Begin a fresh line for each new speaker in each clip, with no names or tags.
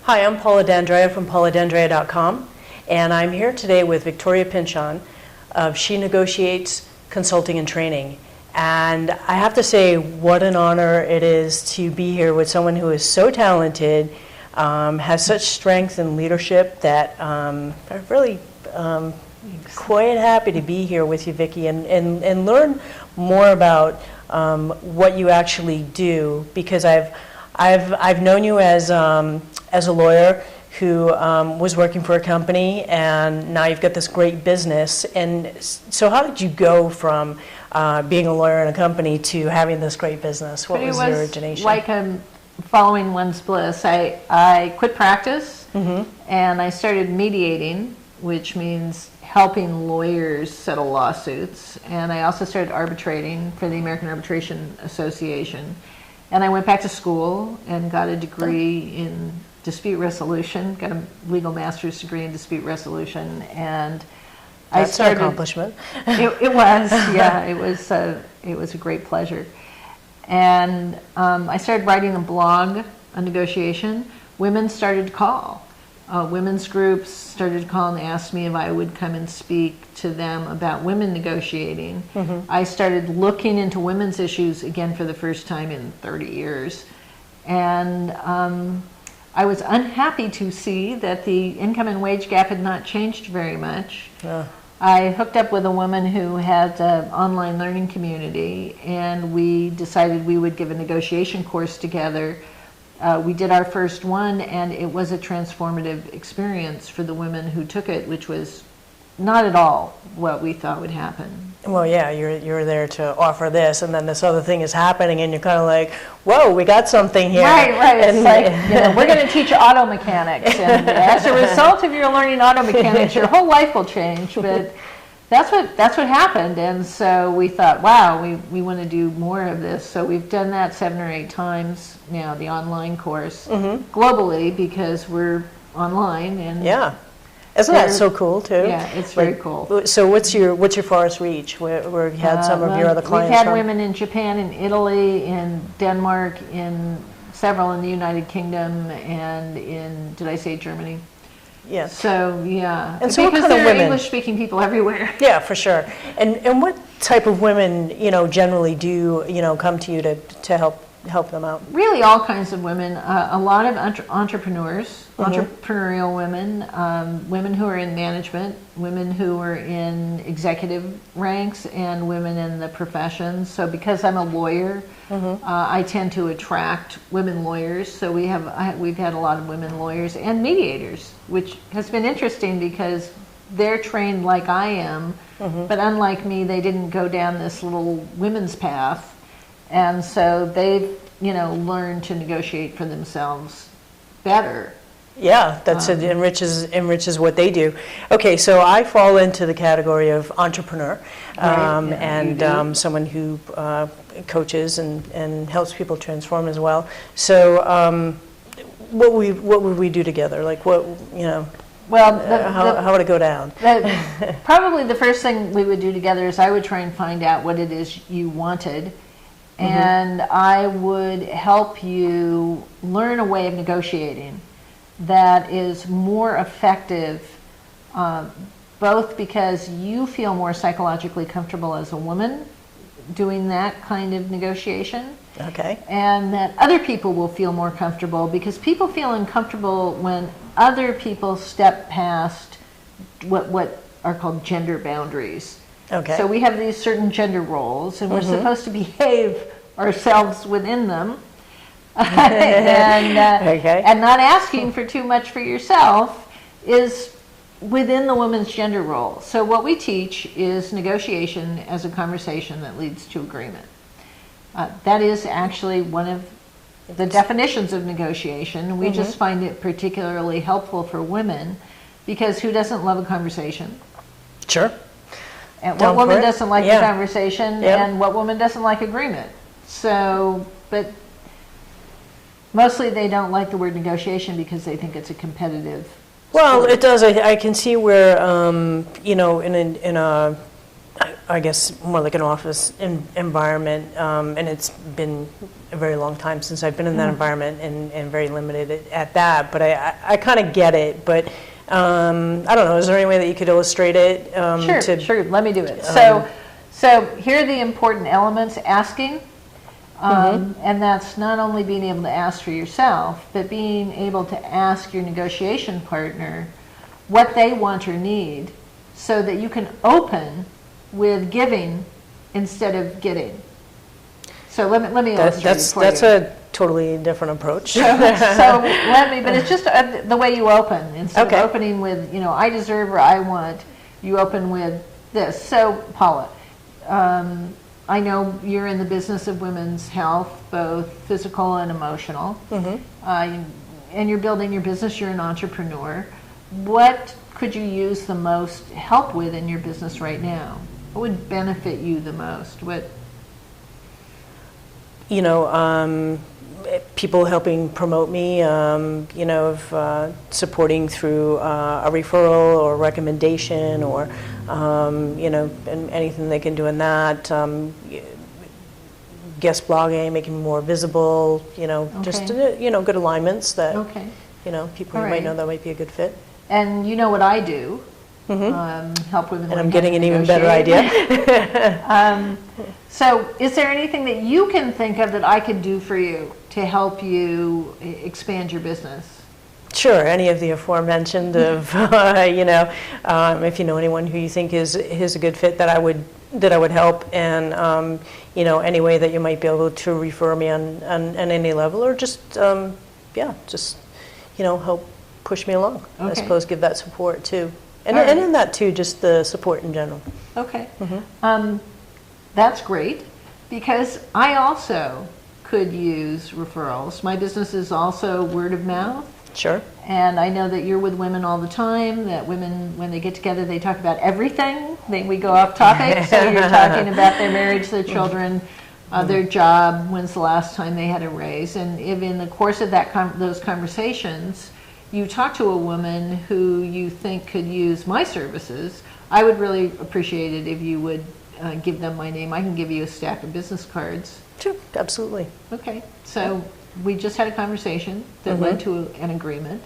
Hi, I'm Paula D'Andrea from pauladandrea.com, and I'm here today with Victoria Pinchon of She Negotiates Consulting and Training. And I have to say, what an honor it is to be here with someone who is so talented, has such strength and leadership that I'm really quite happy to be here with you, Vicki, and learn more about what you actually do, because I've known you as a lawyer who was working for a company, and now you've got this great business. And so how did you go from being a lawyer in a company to having this great business? What was the origination?
Like following one's bliss. I quit practice, and I started mediating, which means helping lawyers settle lawsuits. And I also started arbitrating for the American Arbitration Association. And I went back to school and got a degree in dispute resolution, got a legal master's degree in dispute resolution. And
That's an accomplishment.
It was, yeah, it was a great pleasure. And I started writing a blog on negotiation. Women started to call. Women's groups started to call and ask me if I would come and speak to them about women negotiating. I started looking into women's issues again for the first time in 30 years. And I was unhappy to see that the income and wage gap had not changed very much. I hooked up with a woman who had an online learning community, and we decided we would give a negotiation course together. We did our first one, and it was a transformative experience for the women who took it, which was not at all what we thought would happen. Well,
yeah, you're there to offer this, and then this other thing is happening, and you're kind of like, whoa, we got something here.
Right. It's like, we're going to teach auto mechanics, and as a result of your learning auto mechanics, your whole life will change. But that's what happened, and so we thought, wow, we want to do more of this. So we've done that 7 or 8 times now, the online course, globally, because we're online. And
yeah. Isn't that so cool too?
Yeah, it's very cool.
So what's your farthest reach? Where you had some of your other clients
We've had
from?
women in Japan, in Italy, in Denmark, in several in the United Kingdom, and in, did I say Germany?
Yeah.
So yeah,
and so
because there are English-speaking people everywhere.
Yeah, for sure. And what type of women, generally do come to you to help them out?
Really, all kinds of women. A lot of entrepreneurs, entrepreneurial women, women who are in management, women who are in executive ranks, and women in the professions. So because I'm a lawyer, I tend to attract women lawyers. So we've had a lot of women lawyers and mediators, which has been interesting because they're trained like I am, but unlike me, they didn't go down this little women's path. And so they've, learned to negotiate for themselves better.
Yeah, it enriches what they do. Okay, so I fall into the category of entrepreneur, and someone who coaches and helps people transform as well. So what would we do together? Like what,
Well,
how would it go down?
Probably the first thing we would do together is I would try and find out what it is you wanted, and I would help you learn a way of negotiating that is more effective, both because you feel more psychologically comfortable as a woman doing that kind of negotiation, and that other people will feel more comfortable, because people feel uncomfortable when other people step past what are called gender boundaries. So we have these certain gender roles, and we're supposed to behave ourselves within them, and not asking for too much for yourself is within the woman's gender role. So what we teach is negotiation as a conversation that leads to agreement. That is actually one of the definitions of negotiation. We just find it particularly helpful for women, because who doesn't love a conversation?
Sure.
And what woman doesn't like the conversation, and what woman doesn't like agreement? So, but mostly they don't like the word negotiation because they think it's a competitive sport.
It does. I can see where, in a I guess, more like an office environment, and it's been a very long time since I've been in that environment, and very limited at that, but I kind of get it, but I don't know, is there any way that you could illustrate it?
Sure, let me do it. So here are the important elements: asking, and that's not only being able to ask for yourself, but being able to ask your negotiation partner what they want or need, so that you can open with giving instead of getting. So let me illustrate it for you.
That's a totally different approach.
So let me, but it's just the way you open. Instead of opening with, I deserve or I want, you open with this. So Paula, I know you're in the business of women's health, both physical and emotional, and you're building your business, you're an entrepreneur. What could you use the most help with in your business right now? What would benefit you the most?
People helping promote me, supporting through a referral or recommendation, or and anything they can do in that. Guest blogging, making me more visible. Just good alignments that people you might know that might be a good fit.
And you know what I do? Help women.
And I'm getting an even better idea.
So is there anything that you can think of that I could do for you to help you expand your business?
Sure, any of the aforementioned of, if you know anyone who you think is a good fit that I would help, and, any way that you might be able to refer me on any level, or just help push me along. I suppose give that support too. And in that too, just the support in general.
Okay. That's great, because I also could use referrals. My business is also word of mouth.
Sure.
And I know that you're with women all the time, that women, when they get together, they talk about everything. We go off topic. So you're talking about their marriage, their children, their job, when's the last time they had a raise. And if in the course of those conversations, you talk to a woman who you think could use my services, I would really appreciate it if you would give them my name. I can give you a stack of business cards.
Sure, absolutely.
Okay, so we just had a conversation that led to an agreement.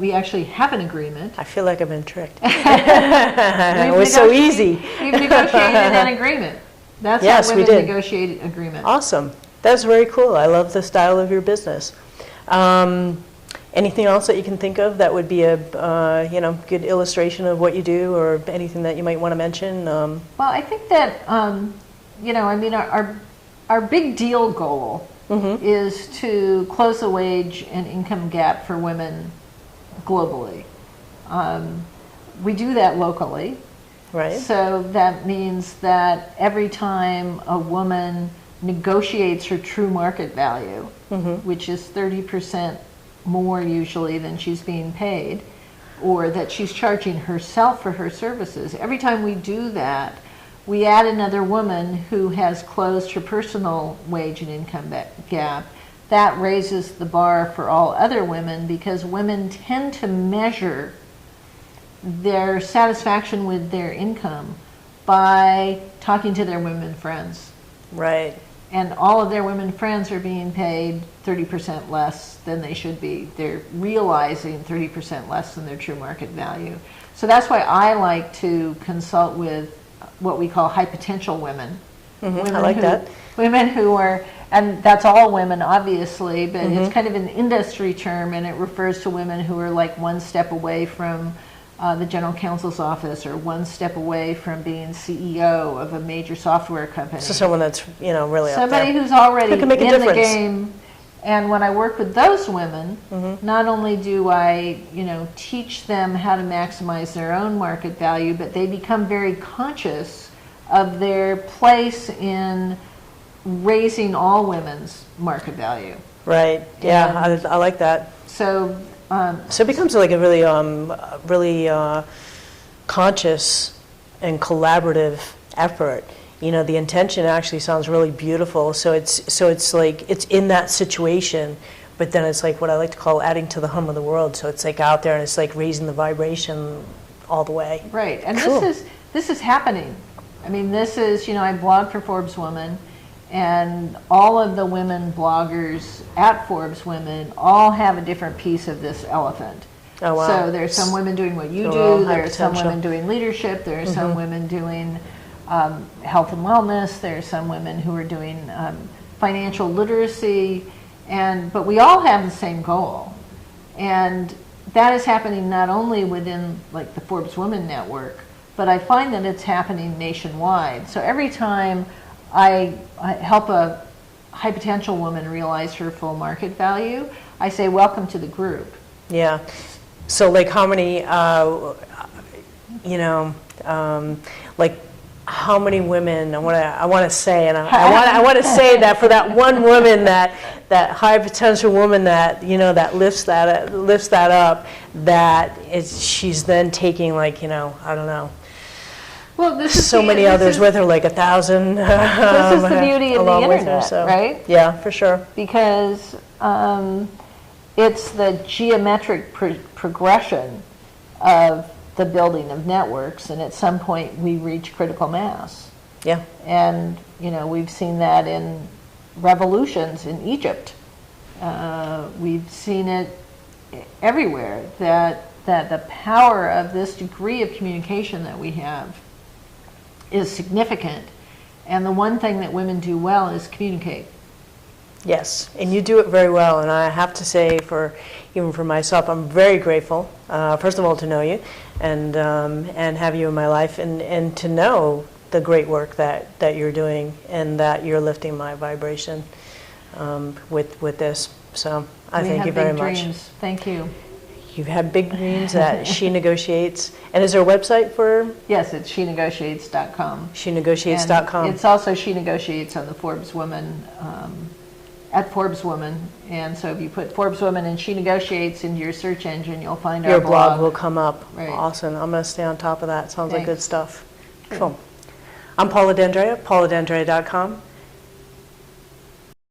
We actually have an agreement.
I feel like I've been tricked. It was so easy.
We've negotiated an agreement. That's how women negotiate an agreement.
Awesome. That's very cool. I love the style of your business. Anything else that you can think of that would be a good illustration of what you do, or anything that you might want to mention?
Well, I think that our big deal goal is to close the wage and income gap for women globally. We do that locally.
Right.
So that means that every time a woman negotiates her true market value, which is 30% more usually than she's being paid, or that she's charging herself for her services, every time we do that, we add another woman who has closed her personal wage and income gap. That raises the bar for all other women, because women tend to measure their satisfaction with their income by talking to their women friends.
Right.
And all of their women friends are being paid 30% less than they should be. They're realizing 30% less than their true market value. So that's why I like to consult with what we call high potential women.
I like that.
Women who are, and that's all women obviously, but it's kind of an industry term, and it refers to women who are like one step away from the general counsel's office, or one step away from being CEO of a major software company.
So someone that's really up
somebody
there.
who's already in
make a
the
difference.
game. And when I work with those women, not only do I teach them how to maximize their own market value, but they become very conscious of their place in raising all women's market value.
Right. Yeah, I like that.
So
it becomes like a really conscious and collaborative effort. The intention actually sounds really beautiful. So it's like it's in that situation, but then it's like what I like to call adding to the hum of the world. So it's like out there, and it's like raising the vibration all the way.
Right, and
cool.
this is happening. I mean, this is, I blog for Forbes Women, and all of the women bloggers at Forbes Women all have a different piece of this elephant.
Oh, wow.
So there's some women doing what you do, there's some women doing leadership, there's some women doing health and wellness, there's some women who are doing financial literacy, but we all have the same goal. And that is happening not only within like the Forbes Women Network, but I find that it's happening nationwide. So every time I help a high potential woman realize her full market value, I say, welcome to the group.
Yeah. So like how many, like how many women, I want to say, and I want to say that for that one woman, that high potential woman that, that lifts that up, she's then taking like, I don't know.
Well, this is
so many others with her, like 1,000.
This is the beauty of the internet, right?
Yeah, for sure.
Because it's the geometric progression of the building of networks, and at some point we reach critical mass.
Yeah.
And we've seen that in revolutions in Egypt. We've seen it everywhere, that the power of this degree of communication that we have is significant. And the one thing that women do well is communicate.
Yes, and you do it very well, and I have to say, even for myself, I'm very grateful, first of all, to know you, and have you in my life, and to know the great work that you're doing, and that you're lifting my vibration with this. So I thank you very much.
We have big dreams. Thank you.
You have big dreams at She Negotiates. And is there a website for?
Yes, it's shenegotiates.com.
Shenegotiates.com.
It's also She Negotiates on the Forbes Women, at Forbes Women. And so if you put Forbes Women and She Negotiates into your search engine, you'll find our blog.
Your blog will come up.
Right.
Awesome. I'm going to stay on top of that. Sounds like good stuff.
Good.
Cool. I'm Paula D'Andrea, pauladandrea.com.